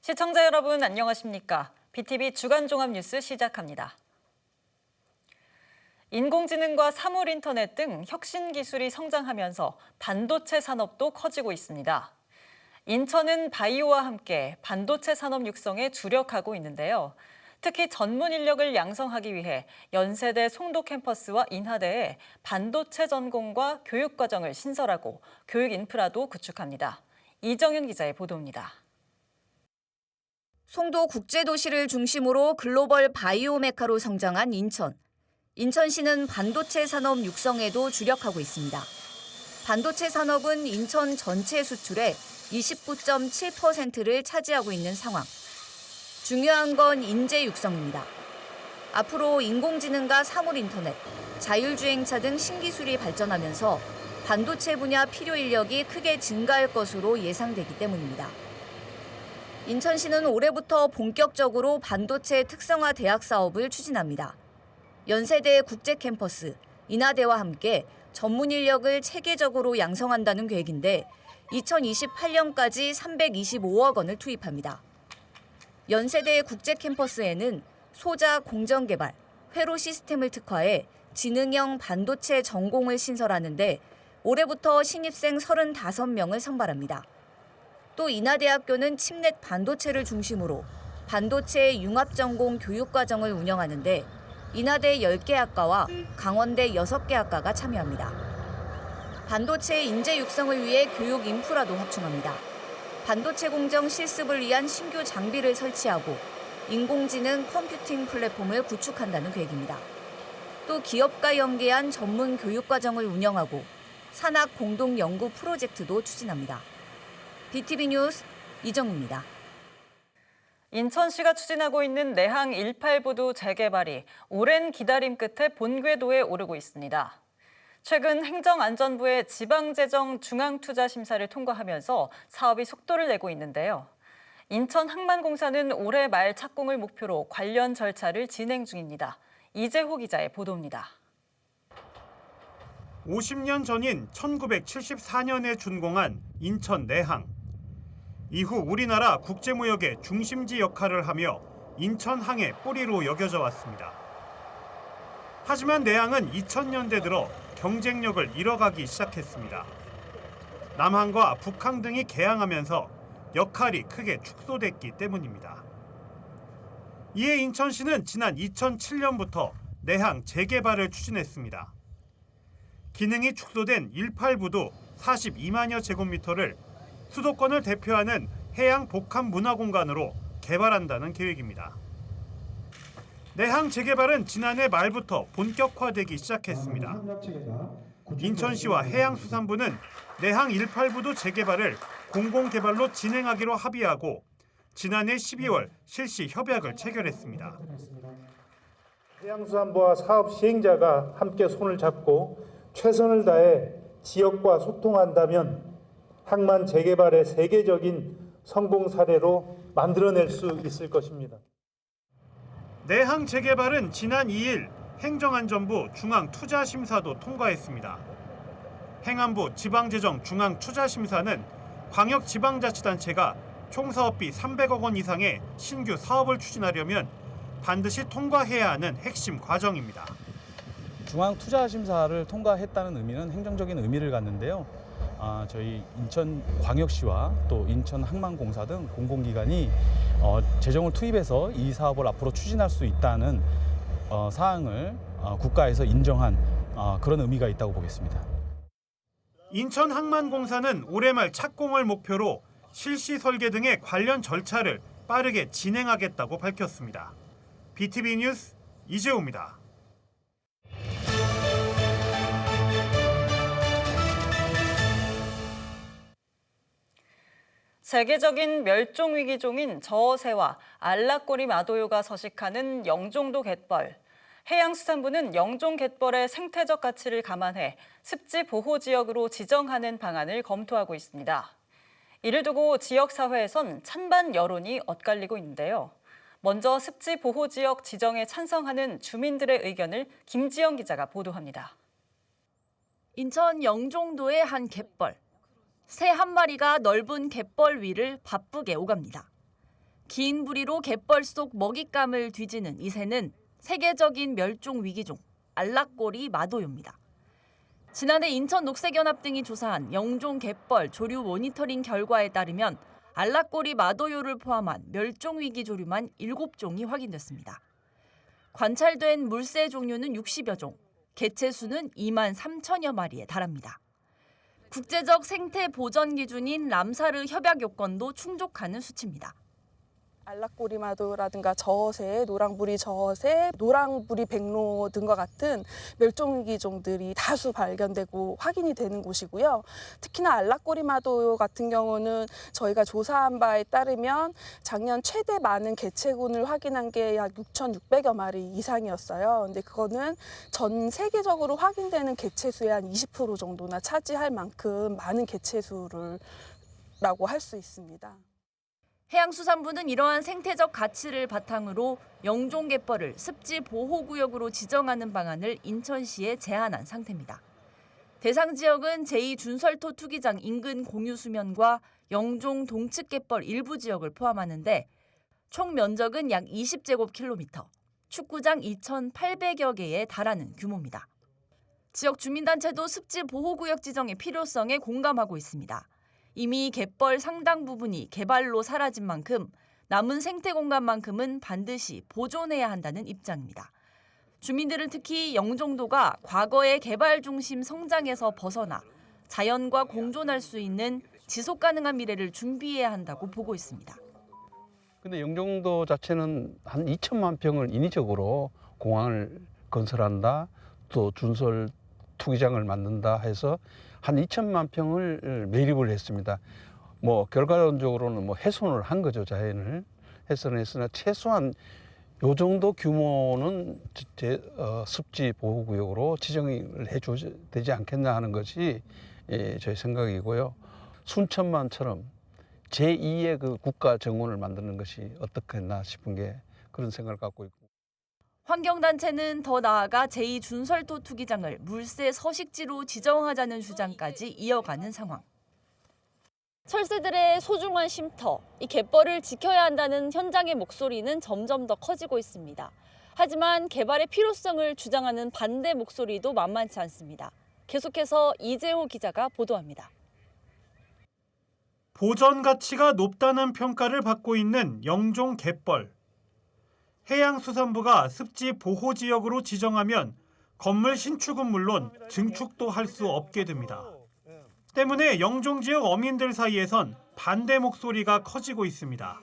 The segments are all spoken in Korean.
시청자 여러분 안녕하십니까? BTV 주간 종합 뉴스 시작합니다. 인공지능과 사물 인터넷 등 혁신 기술이 성장하면서 반도체 산업도 커지고 있습니다. 인천은 바이오와 함께 반도체 산업 육성에 주력하고 있는데요. 특히 전문 인력을 양성하기 위해 연세대 송도 캠퍼스와 인하대에 반도체 전공과 교육 과정을 신설하고 교육 인프라도 구축합니다. 이정윤 기자의 보도입니다. 송도 국제도시를 중심으로 글로벌 바이오 메카로 성장한 인천. 인천시는 반도체 산업 육성에도 주력하고 있습니다. 반도체 산업은 인천 전체 수출의 29.7%를 차지하고 있는 상황. 중요한 건 인재 육성입니다. 앞으로 인공지능과 사물 인터넷, 자율주행차 등 신기술이 발전하면서 반도체 분야 필요 인력이 크게 증가할 것으로 예상되기 때문입니다. 인천시는 올해부터 본격적으로 반도체 특성화 대학 사업을 추진합니다. 연세대 국제 캠퍼스, 인하대와 함께 전문 인력을 체계적으로 양성한다는 계획인데 2028년까지 325억 원을 투입합니다. 연세대 국제 캠퍼스에는 소자 공정 개발, 회로 시스템을 특화해 지능형 반도체 전공을 신설하는데 올해부터 신입생 35명을 선발합니다. 또 인하대학교는 칩넷 반도체를 중심으로 반도체 융합 전공 교육과정을 운영하는데 인하대 10개 학과와 강원대 6개 학과가 참여합니다. 반도체 인재 육성을 위해 교육 인프라도 확충합니다. 반도체 공정 실습을 위한 신규 장비를 설치하고 인공지능 컴퓨팅 플랫폼을 구축한다는 계획입니다. 또 기업과 연계한 전문 교육과정을 운영하고 산학 공동 연구 프로젝트도 추진합니다. BTV 뉴스 이정우입니다. 인천시가 추진하고 있는 내항 18부두 재개발이 오랜 기다림 끝에 본궤도에 오르고 있습니다. 최근 행정안전부의 지방재정 중앙투자심사를 통과하면서 사업이 속도를 내고 있는데요. 인천항만공사는 올해 말 착공을 목표로 관련 절차를 진행 중입니다. 이재호 기자의 보도입니다. 50년 전인 1974년에 준공한 인천 내항. 이후 우리나라 국제무역의 중심지 역할을 하며 인천항의 뿌리로 여겨져 왔습니다. 하지만 내항은 2000년대 들어 경쟁력을 잃어가기 시작했습니다. 남항과 북항 등이 개항하면서 역할이 크게 축소됐기 때문입니다. 이에 인천시는 지난 2007년부터 내항 재개발을 추진했습니다. 기능이 축소된 18부두 42만여 제곱미터를 수도권을 대표하는 해양 복합 문화공간으로 개발한다는 계획입니다. 내항 재개발은 지난해 말부터 본격화되기 시작했습니다. 인천시와 해양수산부는 내항 18부두 재개발을 공공개발로 진행하기로 합의하고 지난해 12월 실시 협약을 체결했습니다. 해양수산부와 사업 시행자가 함께 손을 잡고 최선을 다해 지역과 소통한다면 항만 재개발의 세계적인 성공 사례로 만들어낼 수 있을 것입니다. 내항 재개발은 지난 2일 행정안전부 중앙투자심사도 통과했습니다. 행안부 지방재정 중앙투자심사는 광역지방자치단체가 총사업비 300억 원 이상의 신규 사업을 추진하려면 반드시 통과해야 하는 핵심 과정입니다. 중앙투자심사를 통과했다는 의미는 행정적인 의미를 갖는데요. 저희 인천광역시와 또 인천항만공사 등 공공기관이 재정을 투입해서 이 사업을 앞으로 추진할 수 있다는 사항을 국가에서 인정한 그런 의미가 있다고 보겠습니다. 인천항만공사는 올해 말 착공을 목표로 실시 설계 등의 관련 절차를 빠르게 진행하겠다고 밝혔습니다. BTV 뉴스 이재호입니다. 세계적인 멸종위기종인 저어새와 알라꼬리 마도요가 서식하는 영종도 갯벌. 해양수산부는 영종 갯벌의 생태적 가치를 감안해 습지 보호 지역으로 지정하는 방안을 검토하고 있습니다. 이를 두고 지역사회에선 찬반 여론이 엇갈리고 있는데요. 먼저 습지 보호 지역 지정에 찬성하는 주민들의 의견을 김지영 기자가 보도합니다. 인천 영종도의 한 갯벌. 새 한 마리가 넓은 갯벌 위를 바쁘게 오갑니다. 긴 부리로 갯벌 속 먹잇감을 뒤지는 이 새는 세계적인 멸종 위기종 알락꼬리 마도요입니다. 지난해 인천녹색연합 등이 조사한 영종 갯벌 조류 모니터링 결과에 따르면 알락꼬리 마도요를 포함한 멸종 위기 조류만 7종이 확인됐습니다. 관찰된 물새 종류는 60여 종, 개체 수는 2만 3천여 마리에 달합니다. 국제적 생태 보전 기준인 람사르 협약 요건도 충족하는 수치입니다. 알락꼬리마도라든가 저어새, 노랑부리 저어새, 노랑부리 백로 등과 같은 멸종위기종들이 다수 발견되고 확인이 되는 곳이고요. 특히나 알락꼬리마도 같은 경우는 저희가 조사한 바에 따르면 작년 최대 많은 개체군을 확인한 게 약 6,600여 마리 이상이었어요. 근데 그거는 전 세계적으로 확인되는 개체수의 한 20% 정도나 차지할 만큼 많은 개체수라고 할 수 있습니다. 해양수산부는 이러한 생태적 가치를 바탕으로 영종갯벌을 습지보호구역으로 지정하는 방안을 인천시에 제안한 상태입니다. 대상 지역은 제2준설토 투기장 인근 공유수면과 영종 동측갯벌 일부 지역을 포함하는데 총 면적은 약 20제곱킬로미터, 축구장 2,800여 개에 달하는 규모입니다. 지역 주민단체도 습지보호구역 지정의 필요성에 공감하고 있습니다. 이미 갯벌 상당 부분이 개발로 사라진 만큼 남은 생태 공간만큼은 반드시 보존해야 한다는 입장입니다. 주민들은 특히 영종도가 과거의 개발 중심 성장에서 벗어나 자연과 공존할 수 있는 지속 가능한 미래를 준비해야 한다고 보고 있습니다. 근데 영종도 자체는 한 2천만 평을 인위적으로 공항을 건설한다, 또 준설 투기장을 만든다 해서 한 2천만 평을 매립을 했습니다. 결과론적으로는 훼손을 한 거죠, 자연을. 훼손을 했으나 최소한 요 정도 규모는 습지 보호구역으로 지정을 해줘야 되지 않겠나 하는 것이 저희 생각이고요. 순천만처럼 제2의 그 국가 정원을 만드는 것이 어떻겠나 싶은 게 그런 생각을 갖고 있고. 환경단체는 더 나아가 제2준설토 투기장을 물새 서식지로 지정하자는 주장까지 이어가는 상황. 철새들의 소중한 쉼터, 이 갯벌을 지켜야 한다는 현장의 목소리는 점점 더 커지고 있습니다. 하지만 개발의 필요성을 주장하는 반대 목소리도 만만치 않습니다. 계속해서 이재호 기자가 보도합니다. 보전 가치가 높다는 평가를 받고 있는 영종 갯벌. 해양수산부가 습지 보호지역으로 지정하면 건물 신축은 물론 증축도 할 수 없게 됩니다. 때문에 영종 지역 어민들 사이에선 반대 목소리가 커지고 있습니다.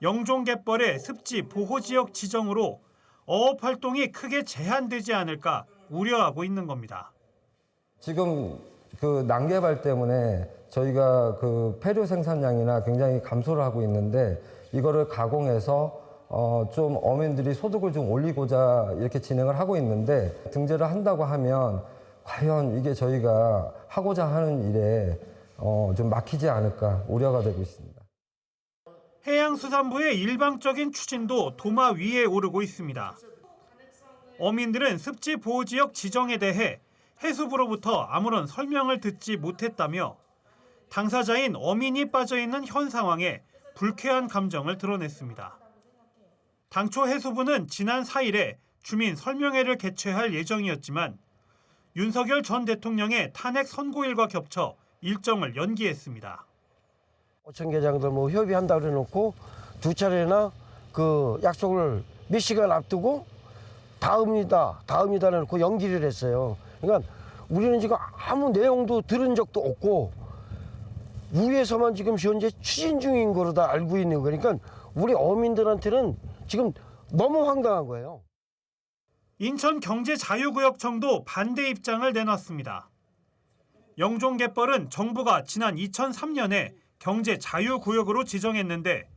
영종 갯벌의 습지 보호지역 지정으로 어업 활동이 크게 제한되지 않을까 우려하고 있는 겁니다. 지금 그 난개발 때문에 저희가 그 폐류 생산량이나 굉장히 감소를 하고 있는데 이거를 가공해서 좀 어민들이 소득을 좀 올리고자 이렇게 진행을 하고 있는데 등재를 한다고 하면 과연 이게 저희가 하고자 하는 일에 좀 막히지 않을까 우려가 되고 있습니다. 해양수산부의 일방적인 추진도 도마 위에 오르고 있습니다. 어민들은 습지 보호지역 지정에 대해 해수부로부터 아무런 설명을 듣지 못했다며 당사자인 어민이 빠져있는 현 상황에 불쾌한 감정을 드러냈습니다. 당초 해수부는 지난 4일에 주민 설명회를 개최할 예정이었지만 윤석열 전 대통령의 탄핵 선고일과 겹쳐 일정을 연기했습니다. 어촌계장들 협의한다 그래놓고 두 차례나 그 약속을 몇 시간 앞두고 다음이다 해놓고 연기를 했어요. 그러니까 우리는 지금 아무 내용도 들은 적도 없고 위에서만 지금 현재 추진 중인 거로 다 알고 있는 거니까 우리 어민들한테는 지금 너무 황당한 거예요. 인천경제자유구역청도 반대 입장을 내놨습니다. 영종갯벌은 정부가 지난 2003년에 경제자유구역으로 지정했는데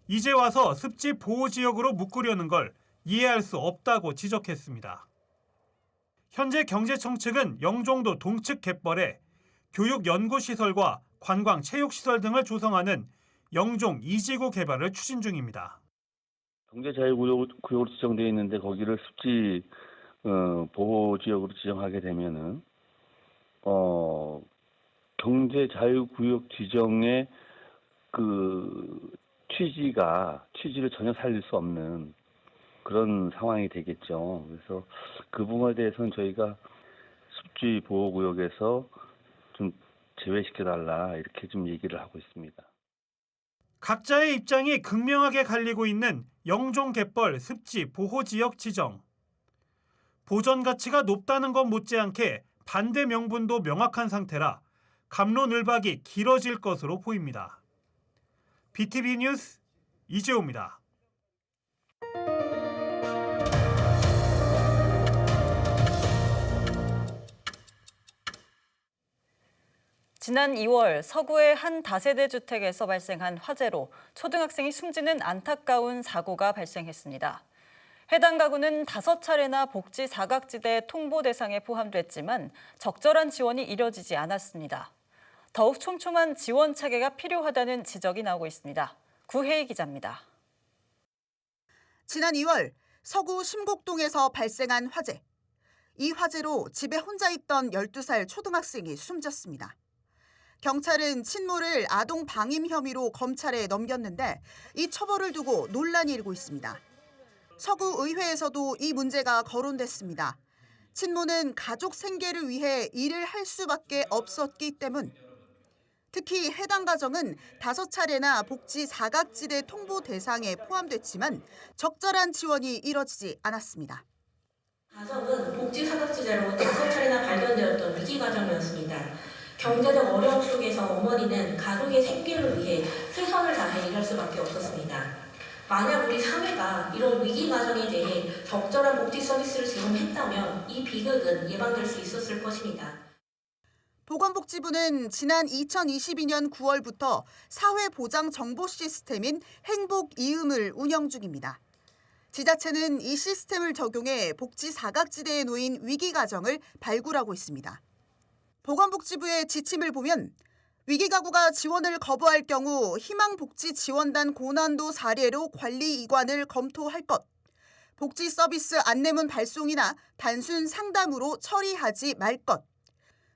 이제 와서 습지 보호지역으로 묶으려는 걸 이해할 수 없다고 지적했습니다. 현재 경제청 측은 영종도 동측 갯벌에 교육연구시설과 관광체육시설 등을 조성하는 영종 2지구 개발을 추진 중입니다. 경제자유구역으로 지정되어 있는데 거기를 습지 보호지역으로 지정하게 되면은 경제자유구역 지정의 그 취지를 전혀 살릴 수 없는 그런 상황이 되겠죠. 그래서 그 부분에 대해서는 저희가 습지 보호구역에서 좀 제외시켜달라 이렇게 좀 얘기를 하고 있습니다. 각자의 입장이 극명하게 갈리고 있는 영종갯벌 습지 보호지역 지정. 보전 가치가 높다는 것 못지않게 반대 명분도 명확한 상태라 갑론을박이 길어질 것으로 보입니다. BTV 뉴스 이재호입니다. 지난 2월 서구의 한 다세대 주택에서 발생한 화재로 초등학생이 숨지는 안타까운 사고가 발생했습니다. 해당 가구는 5차례나 복지 사각지대 통보 대상에 포함됐지만 적절한 지원이 이뤄지지 않았습니다. 더욱 촘촘한 지원 체계가 필요하다는 지적이 나오고 있습니다. 구혜희 기자입니다. 지난 2월 서구 심곡동에서 발생한 화재. 이 화재로 집에 혼자 있던 12살 초등학생이 숨졌습니다. 경찰은 친모를 아동 방임 혐의로 검찰에 넘겼는데 이 처벌을 두고 논란이 일고 있습니다. 서구 의회에서도 이 문제가 거론됐습니다. 친모는 가족 생계를 위해 일을 할 수밖에 없었기 때문. 특히 해당 가정은 5차례나 복지 사각지대 통보 대상에 포함됐지만 적절한 지원이 이뤄지지 않았습니다. 가정은 복지 사각지대로 5차례나 발견되었던 위기 가정이었습니다. 경제적 어려움 속에서 어머니는 가족의 생계를 위해 최선을 다해 일할 수밖에 없었습니다. 만약 우리 사회가 이런 위기 가정에 대해 적절한 복지 서비스를 제공했다면 이 비극은 예방될 수 있었을 것입니다. 보건복지부는 지난 2022년 9월부터 사회보장 정보 시스템인 행복이음을 운영 중입니다. 지자체는 이 시스템을 적용해 복지 사각지대에 놓인 위기 가정을 발굴하고 있습니다. 보건복지부의 지침을 보면 위기가구가 지원을 거부할 경우 희망복지지원단 고난도 사례로 관리이관을 검토할 것, 복지 서비스 안내문 발송이나 단순 상담으로 처리하지 말 것,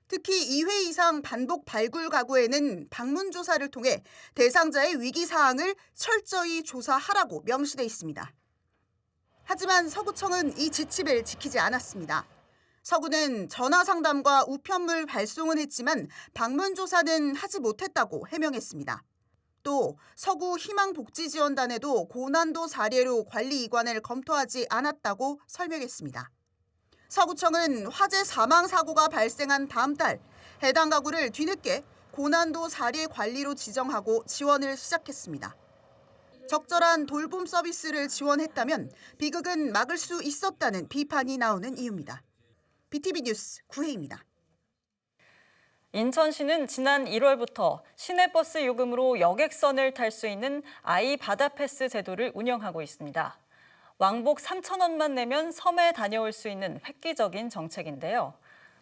특히 2회 이상 반복 발굴 가구에는 방문 조사를 통해 대상자의 위기 사항을 철저히 조사하라고 명시돼 있습니다. 하지만 서구청은 이 지침을 지키지 않았습니다. 서구는 전화 상담과 우편물 발송은 했지만 방문 조사는 하지 못했다고 해명했습니다. 또 서구 희망복지지원단에도 고난도 사례로 관리이관을 검토하지 않았다고 설명했습니다. 서구청은 화재 사망 사고가 발생한 다음 달 해당 가구를 뒤늦게 고난도 사례 관리로 지정하고 지원을 시작했습니다. 적절한 돌봄 서비스를 지원했다면 비극은 막을 수 있었다는 비판이 나오는 이유입니다. BTV 뉴스 구혜입니다. 인천시는 지난 1월부터 시내버스 요금으로 여객선을 탈 수 있는 아이 바다 패스 제도를 운영하고 있습니다. 왕복 3,000원만 내면 섬에 다녀올 수 있는 획기적인 정책인데요.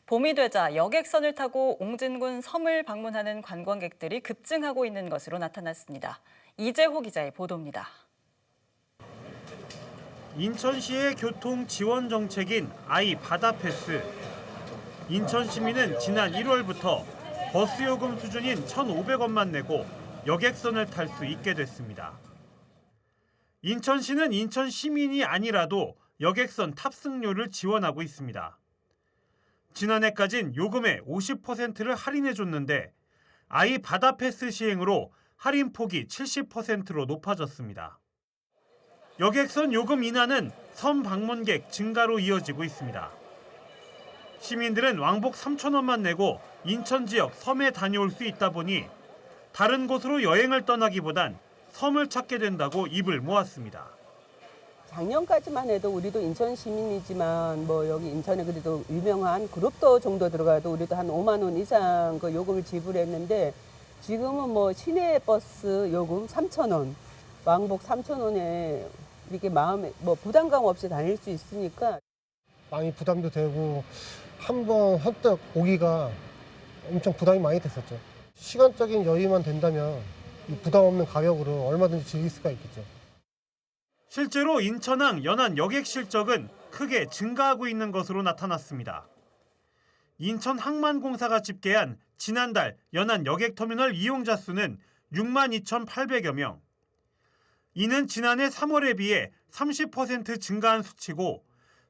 봄이 되자 여객선을 타고 옹진군 섬을 방문하는 관광객들이 급증하고 있는 것으로 나타났습니다. 이재호 기자의 보도입니다. 인천시의 교통 지원 정책인 아이 바다 패스. 인천 시민은 지난 1월부터 버스 요금 수준인 1,500원만 내고 여객선을 탈 수 있게 됐습니다. 인천시는 인천 시민이 아니라도 여객선 탑승료를 지원하고 있습니다. 지난해까진 요금의 50%를 할인해줬는데 아이 바다 패스 시행으로 할인 폭이 70%로 높아졌습니다. 여객선 요금 인하는 섬 방문객 증가로 이어지고 있습니다. 시민들은 왕복 3,000원만 내고 인천 지역 섬에 다녀올 수 있다 보니 다른 곳으로 여행을 떠나기보단 섬을 찾게 된다고 입을 모았습니다. 작년까지만 해도 우리도 인천 시민이지만 여기 인천에 그래도 유명한 그룹도 정도 들어가도 우리도 한 5만 원 이상 그 요금을 지불했는데 지금은 시내 버스 요금 3,000원, 왕복 3,000원에 이렇게 마음에 부담감 없이 다닐 수 있으니까 많이 부담도 되고 한번 헛떡 오기가 엄청 부담이 많이 됐었죠. 시간적인 여유만 된다면 이 부담 없는 가격으로 얼마든지 즐길 수가 있겠죠. 실제로 인천항 연안 여객 실적은 크게 증가하고 있는 것으로 나타났습니다. 인천항만공사가 집계한 지난달 연안 여객터미널 이용자 수는 62,800여 명. 이는 지난해 3월에 비해 30% 증가한 수치고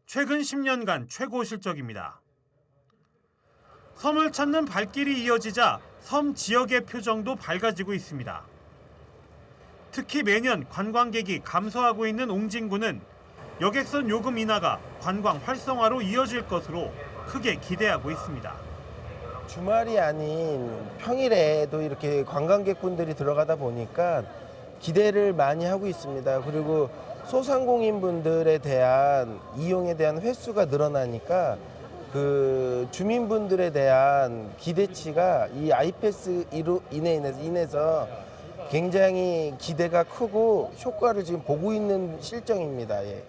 최근 10년간 최고 실적입니다. 섬을 찾는 발길이 이어지자 섬 지역의 표정도 밝아지고 있습니다. 특히 매년 관광객이 감소하고 있는 옹진군은 여객선 요금 인하가 관광 활성화로 이어질 것으로 크게 기대하고 있습니다. 주말이 아닌 평일에도 이렇게 관광객분들이 들어가다 보니까 기대를 많이 하고 있습니다. 그리고 소상공인분들에 대한 이용에 대한 횟수가 늘어나니까 그 주민분들에 대한 기대치가 이 아이패스로 인해서 굉장히 기대가 크고 효과를 지금 보고 있는 실정입니다. 예.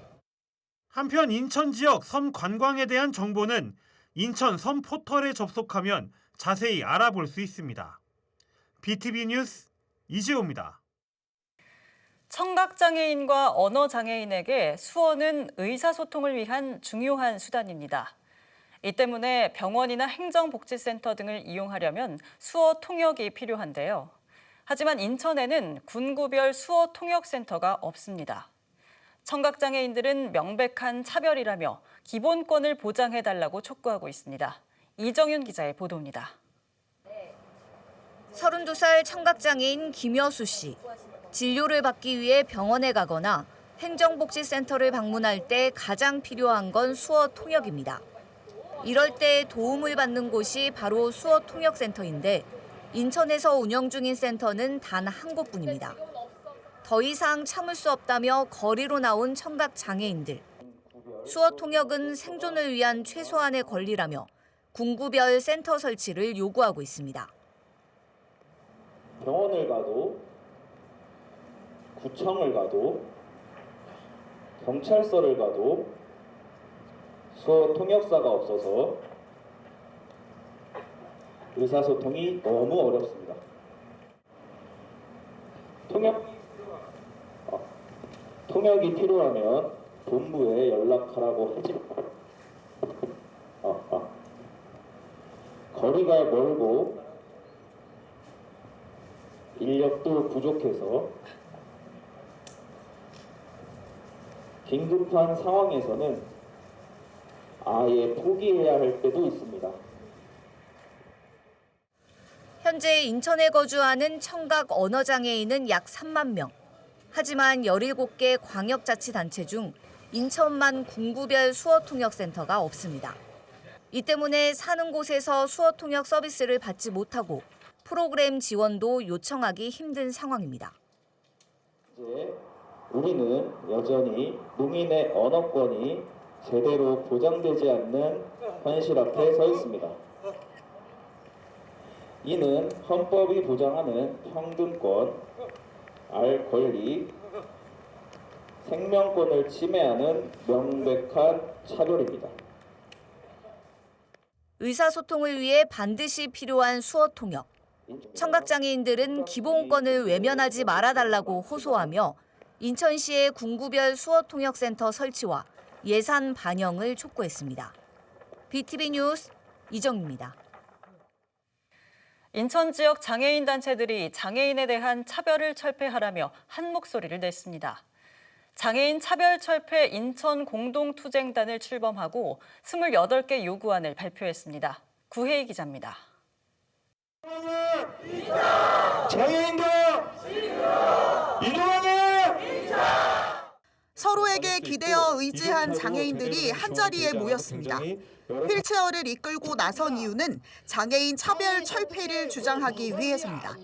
한편 인천 지역 섬 관광에 대한 정보는 인천 섬 포털에 접속하면 자세히 알아볼 수 있습니다. BTV 뉴스 이지호입니다. 청각장애인과 언어장애인에게 수어는 의사소통을 위한 중요한 수단입니다. 이 때문에 병원이나 행정복지센터 등을 이용하려면 수어 통역이 필요한데요. 하지만 인천에는 군구별 수어 통역센터가 없습니다. 청각장애인들은 명백한 차별이라며 기본권을 보장해달라고 촉구하고 있습니다. 이정윤 기자의 보도입니다. 32살 청각장애인 김여수 씨. 진료를 받기 위해 병원에 가거나 행정복지센터를 방문할 때 가장 필요한 건 수어 통역입니다. 이럴 때 도움을 받는 곳이 바로 수어 통역센터인데 인천에서 운영 중인 센터는 단 한 곳뿐입니다. 더 이상 참을 수 없다며 거리로 나온 청각장애인들. 수어 통역은 생존을 위한 최소한의 권리라며 군구별 센터 설치를 요구하고 있습니다. 병원을 가도 구청을 가도 경찰서를 가도 수어 통역사가 없어서 의사소통이 너무 어렵습니다. 통역이 필요하면 본부에 연락하라고 하지 거리가 멀고 인력도 부족해서 긴급한 상황에서는 아예 포기해야 할 때도 있습니다. 현재 인천에 거주하는 청각 언어장애인은 약 3만 명. 하지만 17개 광역자치단체 중 인천만 군구별 수어통역센터가 없습니다. 이 때문에 사는 곳에서 수어통역 서비스를 받지 못하고 프로그램 지원도 요청하기 힘든 상황입니다. 이제 우리는 여전히 농인의 언어권이 제대로 보장되지 않는 현실 앞에 서 있습니다. 이는 헌법이 보장하는 평등권, 알 권리, 생명권을 침해하는 명백한 차별입니다. 의사소통을 위해 반드시 필요한 수어통역. 청각장애인들은 기본권을 외면하지 말아달라고 호소하며 인천시의 군구별 수어통역센터 설치와 예산 반영을 촉구했습니다. BTV 뉴스 이정입니다. 인천 지역 장애인 단체들이 장애인에 대한 차별을 철폐하라며 한 목소리를 냈습니다. 장애인 차별철폐 인천 공동투쟁단을 출범하고 28개 요구안을 발표했습니다. 구혜희 기자입니다. 장애인들 서로에게 기대어 의지한 장애인들이 한자리에 모였습니다. 휠체어를 이끌고 나선 이유는 장애인 차별 철폐를 주장하기 위해서입니다.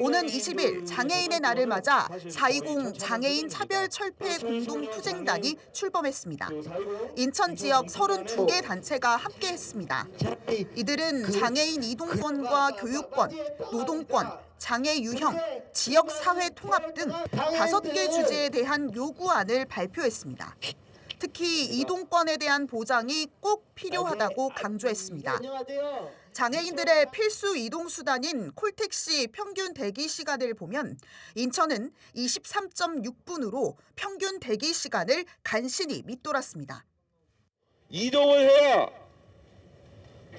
오는 20일 장애인의 날을 맞아 4.20 장애인 차별 철폐 공동투쟁단이 출범했습니다. 인천 지역 32개 단체가 함께했습니다. 이들은 장애인 이동권과 교육권, 노동권, 장애 유형, 지역 사회 통합 등 5개 주제에 대한 요구안을 발표했습니다. 특히 이동권에 대한 보장이 꼭 필요하다고 강조했습니다. 장애인들의 필수 이동 수단인 콜택시 평균 대기 시간을 보면 인천은 23.6분으로 평균 대기 시간을 간신히 밑돌았습니다. 이동을 해야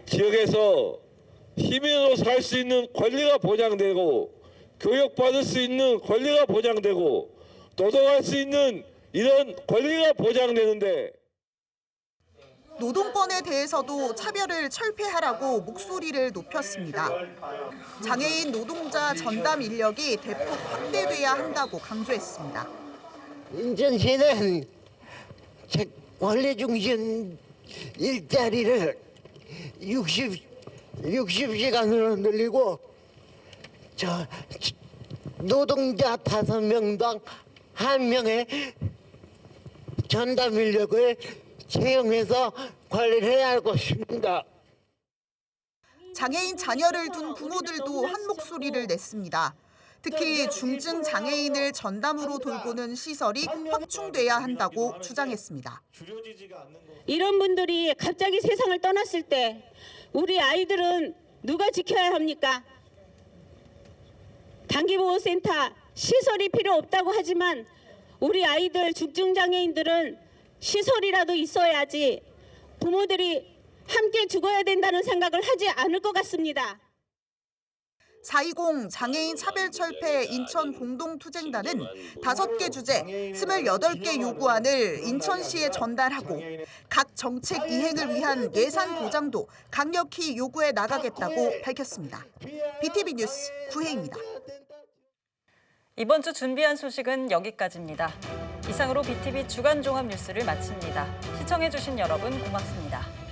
지역에서 힘으로 살 수 있는 권리가 보장되고 교육받을 수 있는 권리가 보장되고 노동할 수 있는 이런 권리가 보장되는데 노동권에 대해서도 차별을 철폐하라고 목소리를 높였습니다. 장애인 노동자 전담 인력이 대폭 확대돼야 한다고 강조했습니다. 인천시는 권리 중심 일자리를 60시간으로 늘리고 노동자 5명당 1명의 전담 인력을 채용해서 관리를 해야 할 것입니다. 장애인 자녀를 둔 부모들도 한 목소리를 냈습니다. 특히 중증 장애인을 전담으로 돌보는 시설이 확충돼야 한다고 주장했습니다. 이런 분들이 갑자기 세상을 떠났을 때 우리 아이들은 누가 지켜야 합니까? 단기보호센터 시설이 필요 없다고 하지만 우리 아이들 중증 장애인들은 시설이라도 있어야지 부모들이 함께 죽어야 된다는 생각을 하지 않을 것 같습니다. 4.20 장애인 차별철폐 인천 공동투쟁단은 5개 주제 28개 요구안을 인천시에 전달하고 각 정책 이행을 위한 예산 보장도 강력히 요구해 나가겠다고 밝혔습니다. BTV 뉴스 구혜입니다. 이번 주 준비한 소식은 여기까지입니다. 이상으로 BTV 주간 종합 뉴스를 마칩니다. 시청해주신 여러분 고맙습니다.